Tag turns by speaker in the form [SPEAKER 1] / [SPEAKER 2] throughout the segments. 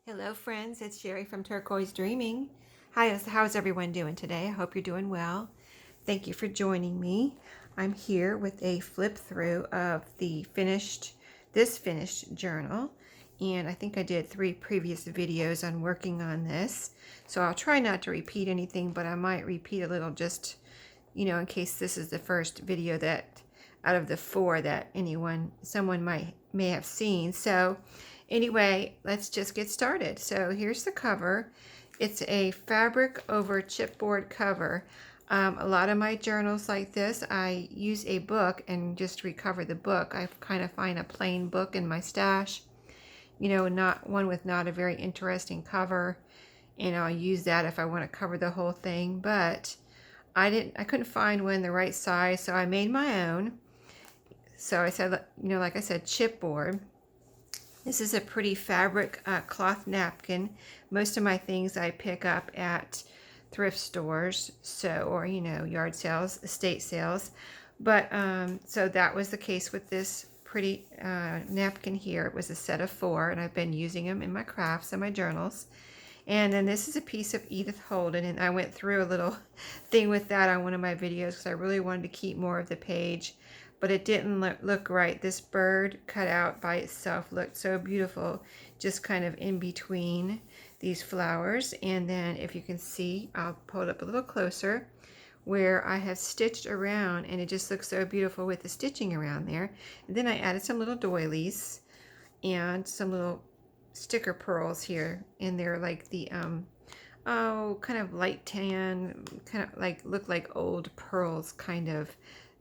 [SPEAKER 1] Hello friends, it's Sherry from Turquoise Dreaming. Hi, how's everyone doing today? I hope you're doing well. Thank you for joining me. I'm here with a flip through of this finished journal. And I think I did 3 previous videos on working on this. So I'll try not to repeat anything, but I might repeat a little just, in case this is the first video that out of the 4 that someone may have seen. So anyway, let's just get started. So here's the cover. It's a fabric over chipboard cover. A lot of my journals like this, I use a book and just recover the book. I kind of find a plain book in my stash, not one with not a very interesting cover, and I'll use that if I want to cover the whole thing. But I couldn't find one the right size, so I made my own. So I said, like I said, chipboard. This is a pretty fabric cloth napkin. Most of my things I pick up at thrift stores, or yard sales, estate sales. But so that was the case with this pretty napkin here. It was a set of 4, and I've been using them in my crafts and my journals. And then this is a piece of Edith Holden, and I went through a little thing with that on one of my videos because I really wanted to keep more of the page, but it didn't look right. This bird cut out by itself looked so beautiful, just kind of in between these flowers. And then if you can see, I'll pull it up a little closer, where I have stitched around, and it just looks so beautiful with the stitching around there. And then I added some little doilies and some little sticker pearls here, and they're like the kind of light tan, kind of like look like old pearls kind of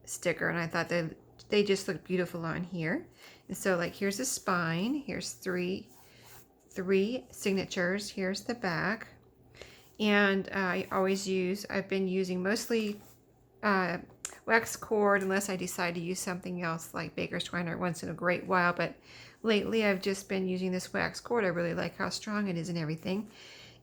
[SPEAKER 1] sticker, and I thought that they just look beautiful on here. And so like here's the spine, here's three signatures, here's the back. And I've been using mostly wax cord, unless I decide to use something else like Baker's Twine once in a great while. But lately I've just been using this wax cord. I really like how strong it is and everything.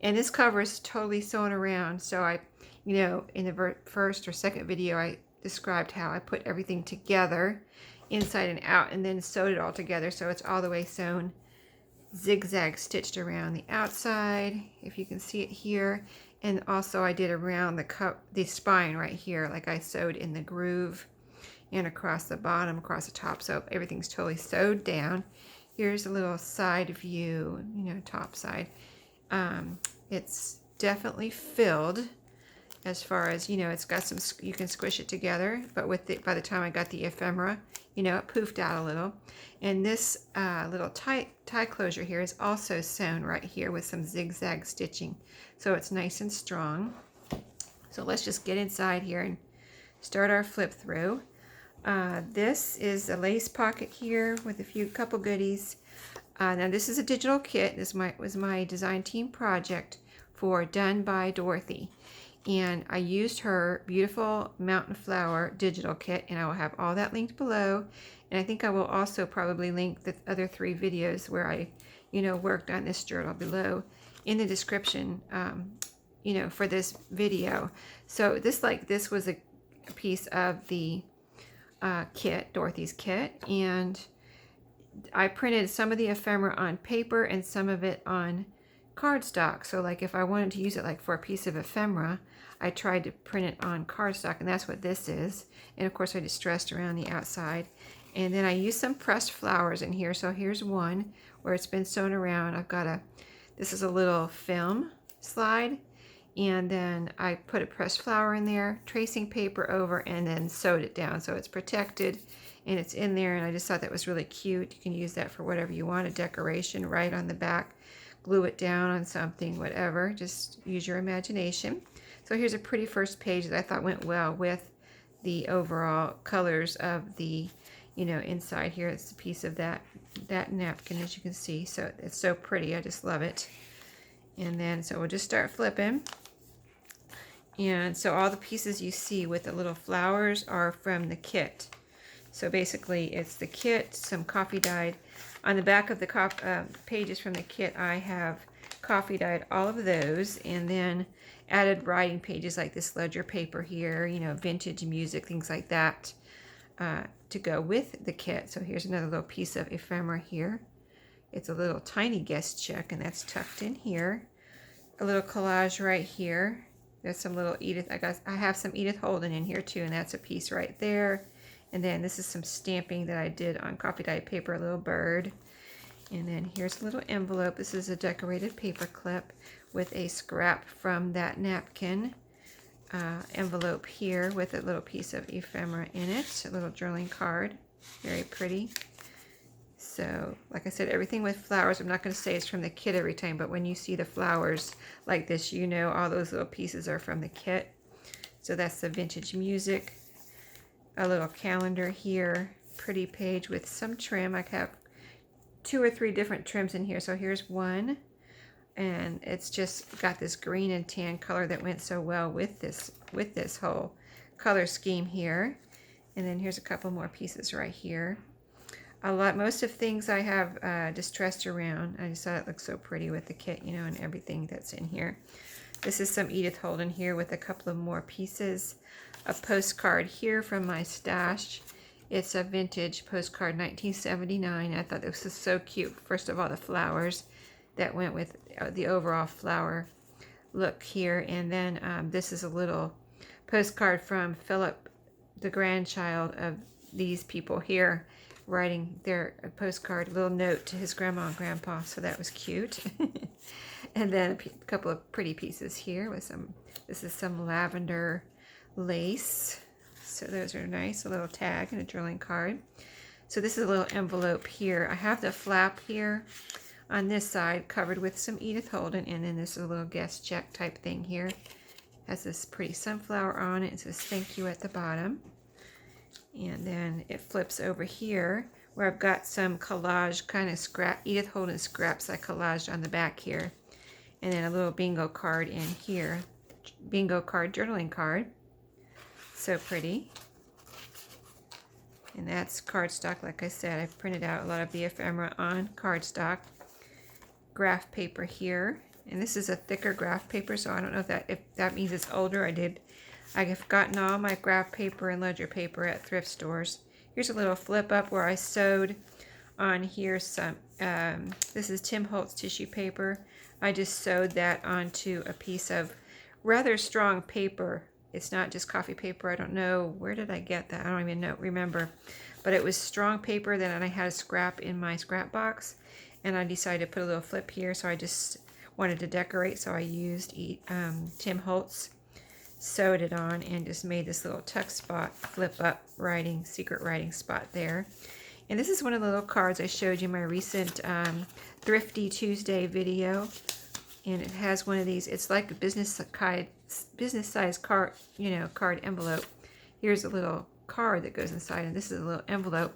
[SPEAKER 1] And this cover is totally sewn around. So I, in the first or second video, I described how I put everything together inside and out and then sewed it all together. So it's all the way sewn, zigzag stitched around the outside, if you can see it here. And also I did around the spine right here, like I sewed in the groove and across the bottom, across the top. So everything's totally sewed down. Here's a little side view, top side. It's definitely filled as far as, it's got some, you can squish it together, but by the time I got the ephemera, it poofed out a little. And this little tie closure here is also sewn right here with some zigzag stitching. So it's nice and strong. So let's just get inside here and start our flip through. This is a lace pocket here with a couple goodies. Now this is a digital kit. This was my design team project for Done by Dorothy. And I used her beautiful Mountain Flower digital kit, and I will have all that linked below. And I think I will also probably link the other 3 videos where I, worked on this journal below in the description, for this video. So this was a piece of the kit, Dorothy's kit, and I printed some of the ephemera on paper and some of it on cardstock. So like if I wanted to use it like for a piece of ephemera, I tried to print it on cardstock, and that's what this is. And of course I distressed around the outside. And then I used some pressed flowers in here. So here's one where it's been sewn around. This is a little film slide, and then I put a pressed flower in there, tracing paper over, and then sewed it down so it's protected and it's in there. And I just thought that was really cute. You can use that for whatever you want, a decoration right on the back, glue it down on something, whatever, just use your imagination. So here's a pretty first page that I thought went well with the overall colors of the, inside here. It's a piece of that napkin, as you can see. So it's so pretty. I just love it. And then, so we'll just start flipping. And so all the pieces you see with the little flowers are from the kit. So basically it's the kit, some coffee dyed. On the back of the pages from the kit, I have coffee dyed all of those, and then added writing pages like this ledger paper here, vintage music, things like that, to go with the kit. So here's another little piece of ephemera here. It's a little tiny guest check, and that's tucked in here. A little collage right here. There's some little Edith, I have some Edith Holden in here too, and that's a piece right there. And then this is some stamping that I did on coffee dyed paper, a little bird. And then here's a little envelope. This is a decorated paper clip with a scrap from that napkin envelope here with a little piece of ephemera in it, a little journaling card. Very pretty. So, like I said, everything with flowers, I'm not going to say it's from the kit every time, but when you see the flowers like this, you know all those little pieces are from the kit. So that's the vintage music. A little calendar here, pretty page with some trim. I have 2 or 3 different trims in here. So here's one, and it's just got this green and tan color that went so well with this whole color scheme here. And then here's a couple more pieces right here. Most of things I have distressed around. I just thought it looked so pretty with the kit, you know, and everything that's in here. This is some Edith Holden here with a couple of more pieces. A postcard here from my stash. It's a vintage postcard, 1979. I thought this was so cute. First of all, the flowers that went with the overall flower look here. And then this is a little postcard from Philip, the grandchild of these people here, writing their postcard, a little note to his grandma and grandpa. So that was cute. And then a couple of pretty pieces here with this is some lavender lace. So those are nice, a little tag and a drilling card. So this is a little envelope here. I have the flap here on this side covered with some Edith Holden, and then this is a little guest check type thing here. Has this pretty sunflower on it. It says thank you at the bottom. And then it flips over here where I've got some collage kind of Edith Holden scraps I collaged on the back here. And then a little bingo card in here. Bingo card, journaling card. So pretty. And that's cardstock. Like I said, I've printed out a lot of the ephemera on cardstock. Graph paper here. And this is a thicker graph paper, so I don't know if that means it's older. I've gotten all my graph paper and ledger paper at thrift stores. Here's a little flip up where I sewed on here some, this is Tim Holtz tissue paper. I just sewed that onto a piece of rather strong paper. It's not just coffee paper. I don't know, where did I get that? I don't even remember. But it was strong paper. Then I had a scrap in my scrap box, and I decided to put a little flip here. So I just wanted to decorate, so I used Tim Holtz, sewed it on, and just made this little tuck spot, flip up writing, secret writing spot there. And this is one of the little cards I showed you in my recent Thrifty Tuesday video. And it has one of these, it's like a business size card, card envelope. Here's a little card that goes inside, and this is a little envelope.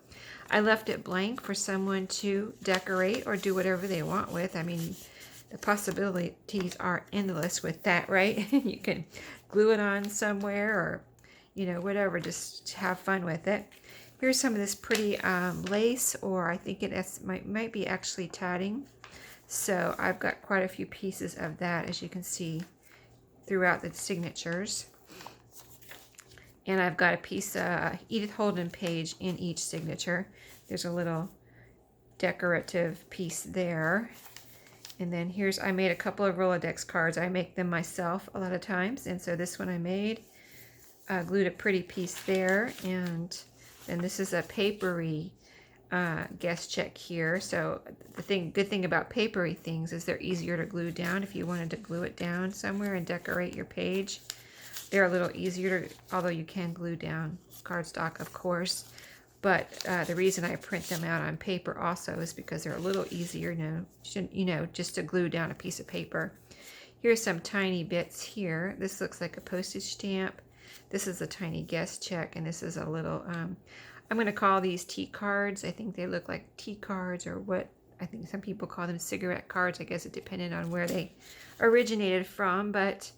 [SPEAKER 1] I left it blank for someone to decorate or do whatever they want with. I mean, the possibilities are endless with that, right? You can glue it on somewhere or, whatever, just have fun with it. Here's some of this pretty lace, or I think it might be actually tatting. So I've got quite a few pieces of that, as you can see, throughout the signatures. And I've got a piece of Edith Holden page in each signature. There's a little decorative piece there. And then I made a couple of Rolodex cards. I make them myself a lot of times. And so this one I made, glued a pretty piece there. And then this is a papery guest check here. So good thing about papery things is they're easier to glue down. If you wanted to glue it down somewhere and decorate your page, they're a little easier although you can glue down cardstock, of course. But the reason I print them out on paper also is because they're a little easier, just to glue down a piece of paper. Here's some tiny bits here. This looks like a postage stamp. This is a tiny guest check, and this is a little, I'm going to call these tea cards. I think they look like tea cards, or what I think some people call them cigarette cards. I guess it depended on where they originated from. But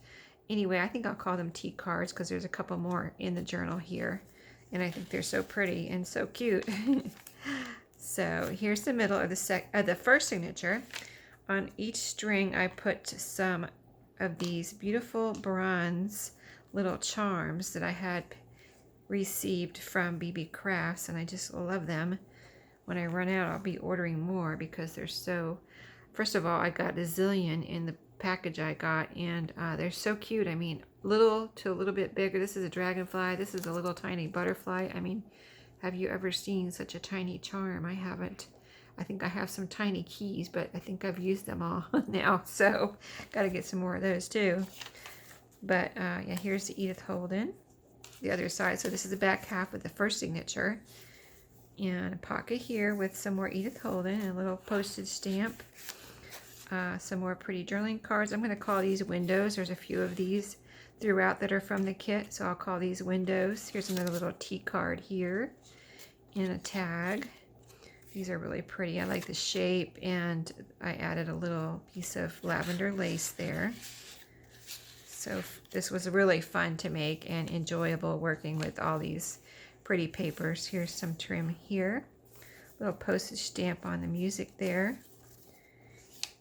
[SPEAKER 1] anyway, I think I'll call them tea cards because there's a couple more in the journal here. And I think they're so pretty and so cute. So here's the middle of the first signature. On each string, I put some of these beautiful bronze little charms that I had received from BB Crafts, and I just love them. when I run out, I'll be ordering more because they're so, first of all, I got a zillion in the package I got, and they're so cute. I mean, little to a little bit bigger. This is a dragonfly. This is a little tiny butterfly. I mean, have you ever seen such a tiny charm? I haven't. I think I have some tiny keys, but I think I've used them all now, so got to get some more of those too. But yeah, here's the Edith Holden, the other side. So this is the back half with the first signature. And a pocket here with some more Edith Holden and a little postage stamp. Some more pretty journaling cards. I'm going to call these windows. There's a few of these throughout that are from the kit, so I'll call these windows. Here's another little tea card here and a tag. These are really pretty. I like the shape, and I added a little piece of lavender lace there. So this was really fun to make and enjoyable working with all these pretty papers. Here's some trim here. Little postage stamp on the music there.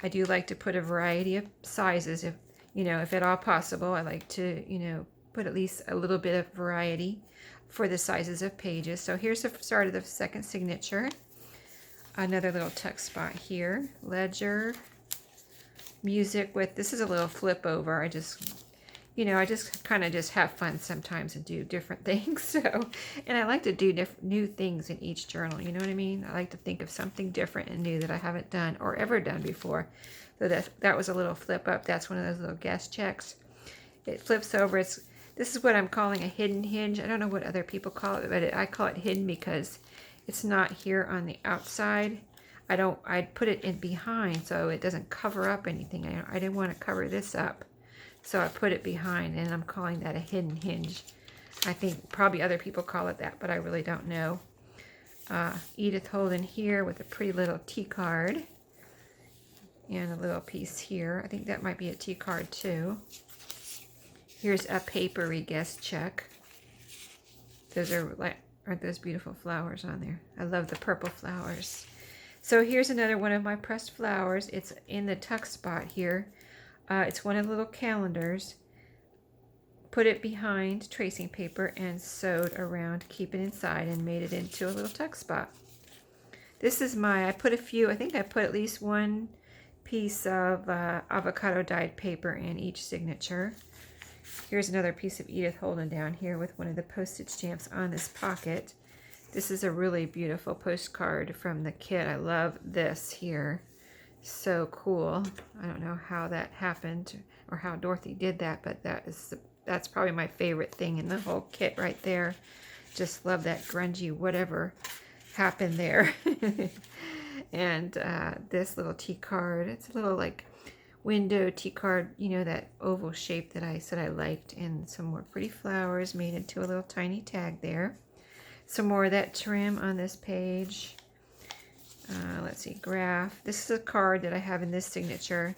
[SPEAKER 1] I do like to put a variety of sizes if, you know, if at all possible. I like to, you know, put at least a little bit of variety for the sizes of pages. So here's the start of the second signature. Another little tuck spot here. Ledger, music with, this is a little flip over. I just, you know, I just kind of just have fun sometimes and do different things. So, and I like to do new things in each journal. You know what I mean? I like to think of something different and new that I haven't done or ever done before. So that was a little flip up. That's one of those little guest checks. It flips over. This is what I'm calling a hidden hinge. I don't know what other people call it, but I call it hidden because it's not here on the outside. I put it in behind so it doesn't cover up anything. I didn't want to cover this up. So I put it behind, and I'm calling that a hidden hinge. I think probably other people call it that, but I really don't know. Edith Holden here with a pretty little tea card. And a little piece here. I think that might be a tea card too. Here's a papery guest check. Those are like, aren't those beautiful flowers on there? I love the purple flowers. So here's another one of my pressed flowers. It's in the tuck spot here. It's one of the little calendars. Put it behind tracing paper and sewed around, keep it inside, and made it into a little tuck spot. This is I put a few, I think I put at least one piece of avocado dyed paper in each signature. Here's another piece of Edith Holden down here with one of the postage stamps on this pocket. This is a really beautiful postcard from the kit. I love this here. So cool. I don't know how that happened or how Dorothy did that, but that's probably my favorite thing in the whole kit right there. Just love that grungy whatever happened there. And this little tea card. It's a little like window tea card, you know, that oval shape that I said I liked, and some more pretty flowers made into a little tiny tag there. Some more of that trim on this page. Let's see, graph. This is a card that I have in this signature,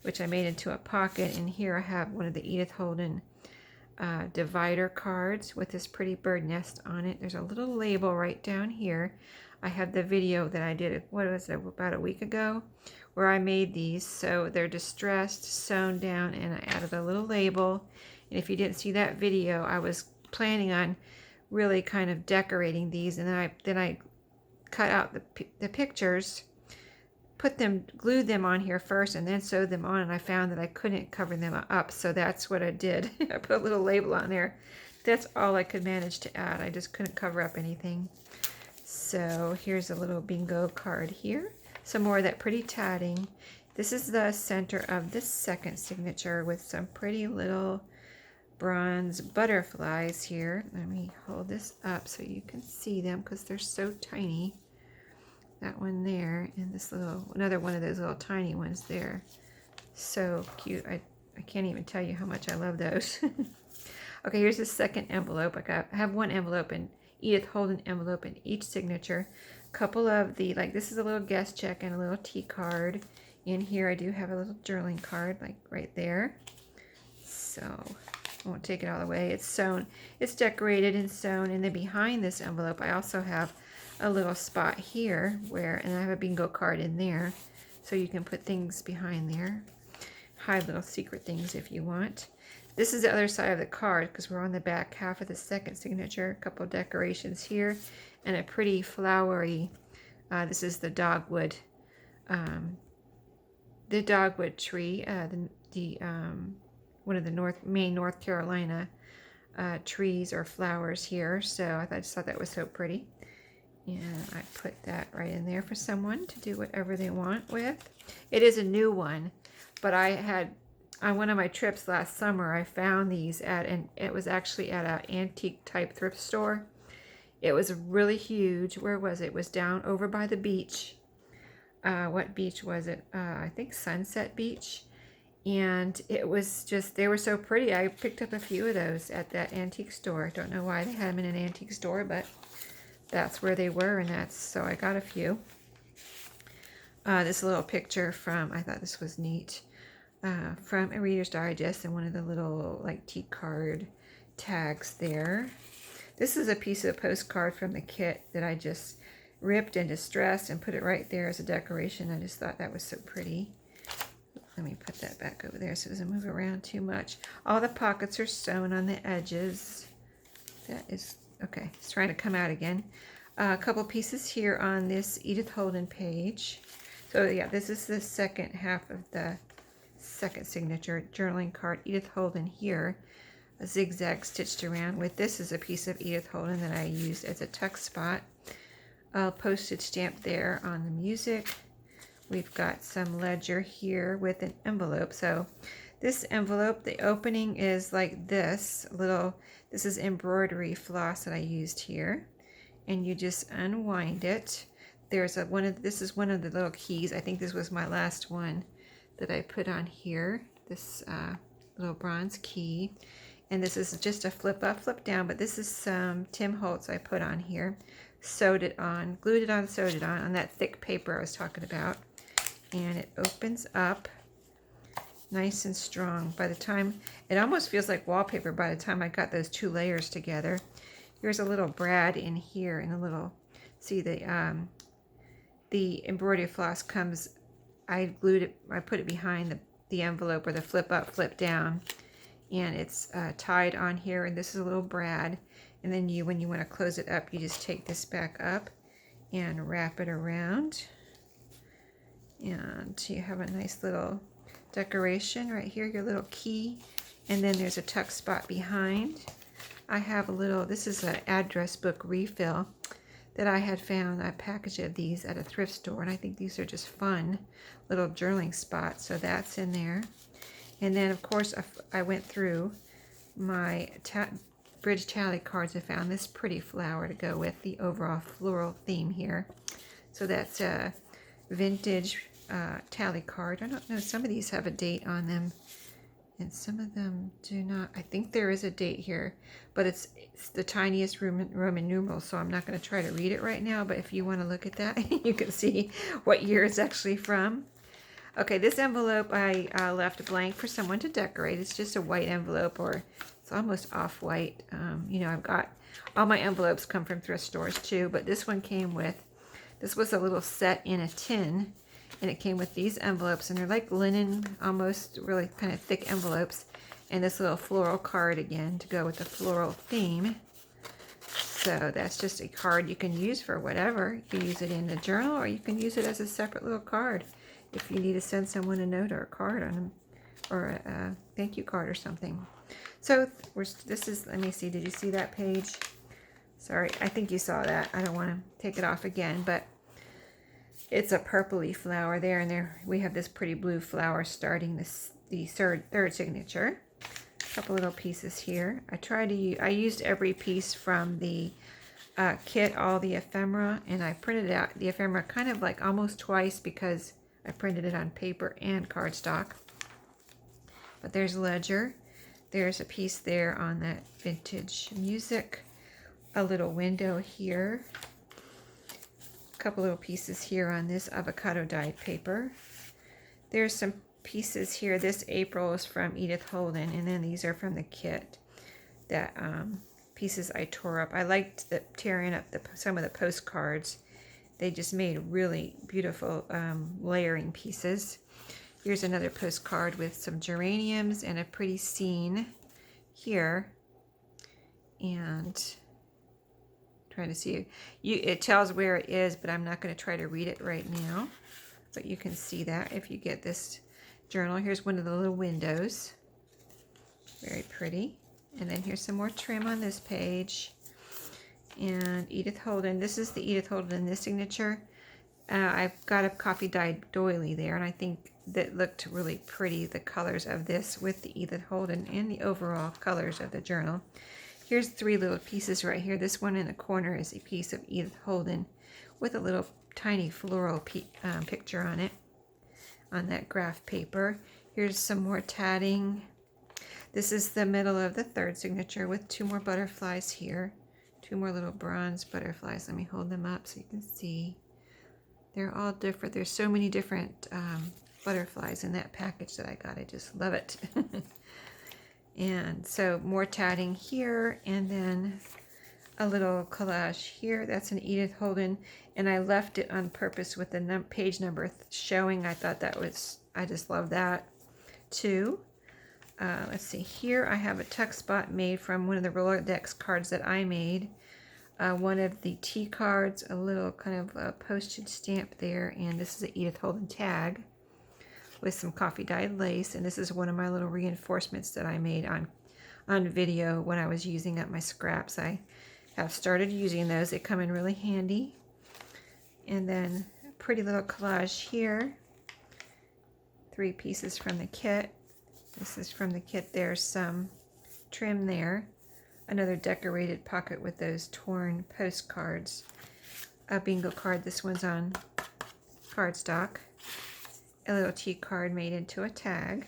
[SPEAKER 1] which I made into a pocket, and here I have one of the Edith Holden divider cards with this pretty bird nest on it. There's a little label right down here. I have the video that I did, what was it, about a week ago, where I made these. So they're distressed, sewn down, and I added a little label. And if you didn't see that video, I was planning on really kind of decorating these, and then I cut out the pictures, glued them on here first, and then sewed them on, and I found that I couldn't cover them up, so that's what I did. I put a little label on there. That's all I could manage to add. I just couldn't cover up anything. So here's a little bingo card here. Some more of that pretty tatting. This is the center of this second signature with some pretty little bronze butterflies here. Let me hold this up so you can see them because they're so tiny. That one there, and this another one of those little tiny ones there. So cute. I can't even tell you how much I love those. Okay, here's the second envelope. I have one envelope, and Edith Holden envelope in each signature. Couple of this is a little guest check and a little tea card. In here I do have a little journaling card, like right there. So I won't take it all the way. It's sewn. It's decorated and sewn. And then behind this envelope, I also have a little spot here and I have a bingo card in there. So you can put things behind there. Hide little secret things if you want. This is the other side of the card because we're on the back half of the second signature. A couple of decorations here and a pretty flowery This is the dogwood tree, one of the main North Carolina trees or flowers here. So I just thought that was so pretty. And I put that right in there for someone to do whatever they want with. It is a new one, but I had, on one of my trips last summer, I found these and it was actually at an antique type thrift store. It was really huge. Where was it? It was down over by the beach. What beach was it? I think Sunset Beach. And it was just, they were so pretty. I picked up a few of those at that antique store. Don't know why they had them in an antique store, but that's where they were, and so I got a few. This little picture from, I thought this was neat, from a Reader's Digest, and one of the little like tea card tags there. This is a piece of postcard from the kit that I just ripped and distressed and put it right there as a decoration. I just thought that was so pretty. Let me put that back over there so it doesn't move around too much. All the pockets are sewn on the edges. That is okay, it's trying to come out again. A couple pieces here on this Edith Holden page. So yeah, this is the second half of the second signature journaling card. Edith Holden here, a zigzag stitched around with. This is a piece of Edith Holden that I used as a tuck spot. A postage stamp there on the music. We've got some ledger here with an envelope. So this envelope, the opening is like this little, this is embroidery floss that I used here. And you just unwind it. There's this is one of the little keys. I think this was my last one that I put on here. This little bronze key. And this is just a flip up, flip down, but this is some Tim Holtz I put on here. Sewed it on, glued it on, sewed it on that thick paper I was talking about. And it opens up nice and strong. By the time, it almost feels like wallpaper by the time I got those two layers together. Here's a little brad in here, and a little, see the embroidery floss comes, I put it behind the envelope, or the flip up, flip down, and it's tied on here, and this is a little brad, and then when you want to close it up, you just take this back up and wrap it around, and you have a nice little decoration right here, your little key, and then there's a tuck spot behind. I have a little, this is an address book refill that I had found, a package of these at a thrift store, and I think these are just fun little journaling spots, so that's in there. And then of course I went through my bridge tally cards. I found this pretty flower to go with the overall floral theme here. So that's a vintage tally card. I don't know, some of these have a date on them and some of them do not. I think there is a date here, but it's the tiniest Roman numeral, so I'm not going to try to read it right now, but if you want to look at that, you can see what year it's actually from. Okay, this envelope I left blank for someone to decorate. It's just a white envelope, or it's almost off-white. You know, I've got, all my envelopes come from thrift stores too, but this one came with, this was a little set in a tin, and it came with these envelopes, and they're like linen, almost really kind of thick envelopes, and this little floral card again to go with the floral theme. So that's just a card you can use for whatever. You can use it in a journal, or you can use it as a separate little card if you need to send someone a note or a card on them, or a thank you card or something. So this is, let me see, did you see that page? Sorry, I think you saw that. I don't want to take it off again, but it's a purpley flower there, and there we have this pretty blue flower starting the third signature. A couple little pieces here. I used every piece from the kit, all the ephemera, and I printed out the ephemera kind of like almost twice because I printed it on paper and cardstock. But there's ledger. There's a piece there on that vintage music. A little window here. A couple little pieces here on this avocado dyed paper. There's some pieces here. This April is from Edith Holden, and then these are from the kit. That pieces I tore up. I liked tearing up some of the postcards. They just made really beautiful layering pieces. Here's another postcard with some geraniums and a pretty scene here. And trying to see. It tells where it is, but I'm not going to try to read it right now. But you can see that if you get this journal. Here's one of the little windows. Very pretty. And then here's some more trim on this page. And Edith Holden. This is the Edith Holden in this signature. I've got a coffee dyed doily there, and I think that looked really pretty, the colors of this with the Edith Holden and the overall colors of the journal. Here's 3 little pieces right here. This one in the corner is a piece of Edith Holden with a little tiny floral picture on it, on that graph paper. Here's some more tatting. This is the middle of the 3rd signature with 2 more butterflies here. 2 more little bronze butterflies. Let me hold them up so you can see. They're all different. There's so many different butterflies in that package that I got. I just love it. And so more tatting here, and then a little collage here. That's an Edith Holden, and I left it on purpose with the page number showing. I thought that was, I just love that too. Let's see, here I have a tuck spot made from one of the Rolodex cards that I made. One of the T cards, a little kind of a postage stamp there, and this is an Edith Holden tag with some coffee dyed lace, and this is one of my little reinforcements that I made on video when I was using up my scraps. I have started using those. They come in really handy. And then a pretty little collage here. 3 pieces from the kit. This is from the kit. There's some trim there. Another decorated pocket with those torn postcards. A bingo card. This one's on cardstock. A little T card made into a tag.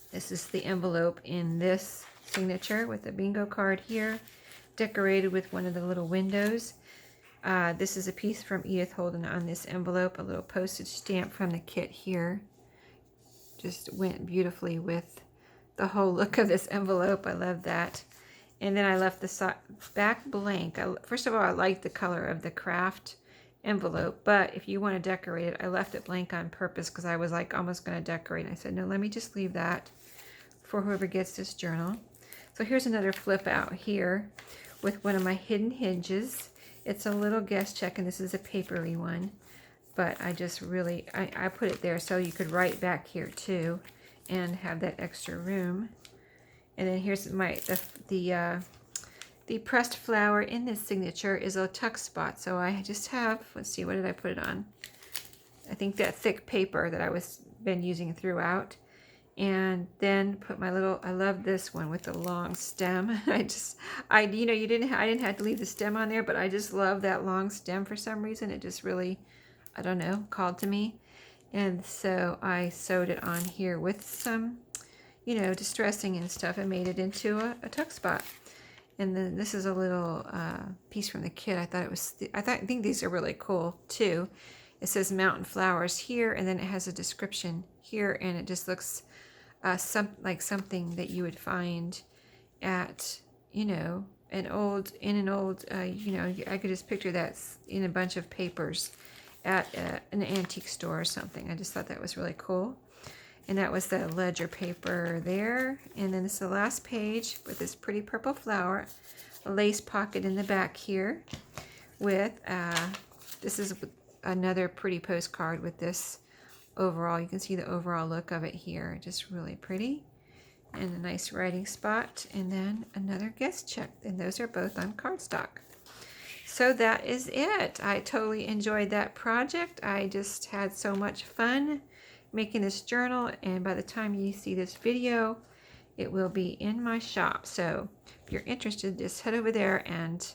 [SPEAKER 1] This is the envelope in this signature with a bingo card here, decorated with one of the little windows. This is a piece from Edith Holden on this envelope, a little postage stamp from the kit here. Just went beautifully with the whole look of this envelope. I love that. And then I left the back blank. First of all, I like the color of the craft envelope, but if you want to decorate it, I left it blank on purpose because I was like almost going to decorate. I said, no, let me just leave that for whoever gets this journal. So here's another flip out here with one of my hidden hinges. It's a little guest check, and this is a papery one, but I just really, I put it there so you could write back here too and have that extra room. And then here's the pressed flower in this signature is a tuck spot. So I just have, let's see, what did I put it on? I think that thick paper that I been using throughout. And then put my little, I love this one with the long stem. I didn't have to leave the stem on there, but I just love that long stem for some reason. It just really, I don't know, called to me. And so I sewed it on here with some, distressing and stuff, and made it into a tuck spot. And then this is a little piece from the kit. I think these are really cool too. It says mountain flowers here, and then it has a description here, and it just looks like something that you would find at, I could just picture that in a bunch of papers at an antique store or something. I just thought that was really cool. And that was the ledger paper there. And then this is the last page with this pretty purple flower, a lace pocket in the back here with, this is another pretty postcard with this overall. You can see the overall look of it here. Just really pretty. And a nice writing spot. And then another guest check. And those are both on cardstock. So that is it. I totally enjoyed that project. I just had so much fun making this journal, and by the time you see this video, it will be in my shop. So if you're interested, just head over there and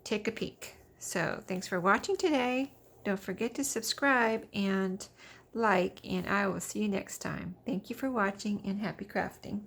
[SPEAKER 1] take a peek. So thanks for watching today. Don't forget to subscribe and like, and I will see you next time. Thank you for watching, and happy crafting.